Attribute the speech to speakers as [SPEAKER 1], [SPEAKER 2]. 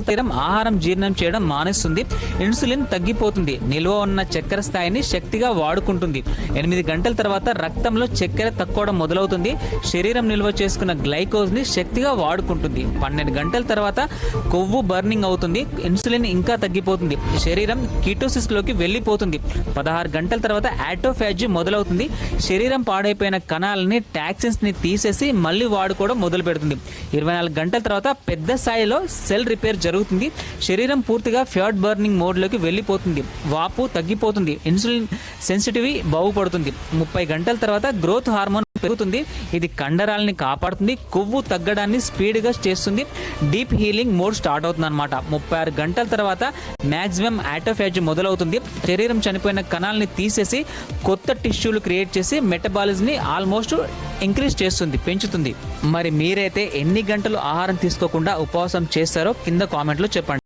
[SPEAKER 1] శరీరం ఆహారం జీర్ణం చేయడం మానేస్తుంది, ఇన్సులిన్ తగ్గిపోతుంది, నిల్వ ఉన్న చక్కెర స్థాయిని శక్తిగా వాడుకుంటుంది. 8 గంటల తర్వాత రక్తంలో చక్కెర తక్కువడం మొదలవుతుంది, శరీరం నిల్వ చేసుకున్న గ్లైకోజ్ ని శక్తిగా వాడుకుంటుంది. 12 గంటల తర్వాత కొవ్వు బర్నింగ్ అవుతుంది, ఇన్సులిన్ ఇంకా తగ్గిపోతుంది, శరీరం కీటోసిస్ లోకి వెళ్ళిపోతుంది. 16 గంటల తర్వాత ఆటోఫాజీ మొదలవుతుంది, శరీరం పాడైపోయిన కణాలని టాక్సిన్స్ ని తీసేసి మళ్ళీ వాడుకోవడం మొదలు పెడుతుంది. 24 గంటల తర్వాత పెద్ద స్థాయిలో సెల్ రిపేర్ జరుగుతుంది, శరీరం పూర్తిగా ఫ్యాట్ బర్నింగ్ మోడ్ లోకి వెళ్ళిపోతుంది, వాపు తగ్గిపోతుంది, ఇన్సులిన్ సెన్సిటివ్ బాగుపడుతుంది. 30 గంటల తర్వాత గ్రోత్ హార్మోన్ పెరుగుతుంది, ఇది కండరాలని కాపాడుతుంది, కొవ్వు తగ్గడాన్ని స్పీడ్ గా చేస్తుంది, డీప్ హీలింగ్ మోడ్ స్టార్ట్ అవుతుంది అనమాట. 36 గంటల తర్వాత మాక్సిమం ఆటోఫాజీ మొదలవుతుంది, శరీరం చనిపోయిన కణాలని తీసేసి కొత్త టిష్యూలు క్రియేట్ చేసి మెటబాలిజం ని ఆల్మోస్ట్ ఇంక్రీజ్ చేస్తుంది, పెంచుతుంది. మరి మీరైతే ఎన్ని గంటలు ఆహారం తీసుకోకుండా ఉపవాసం చేస్తారో కింద కామెంట్లో చెప్పండి.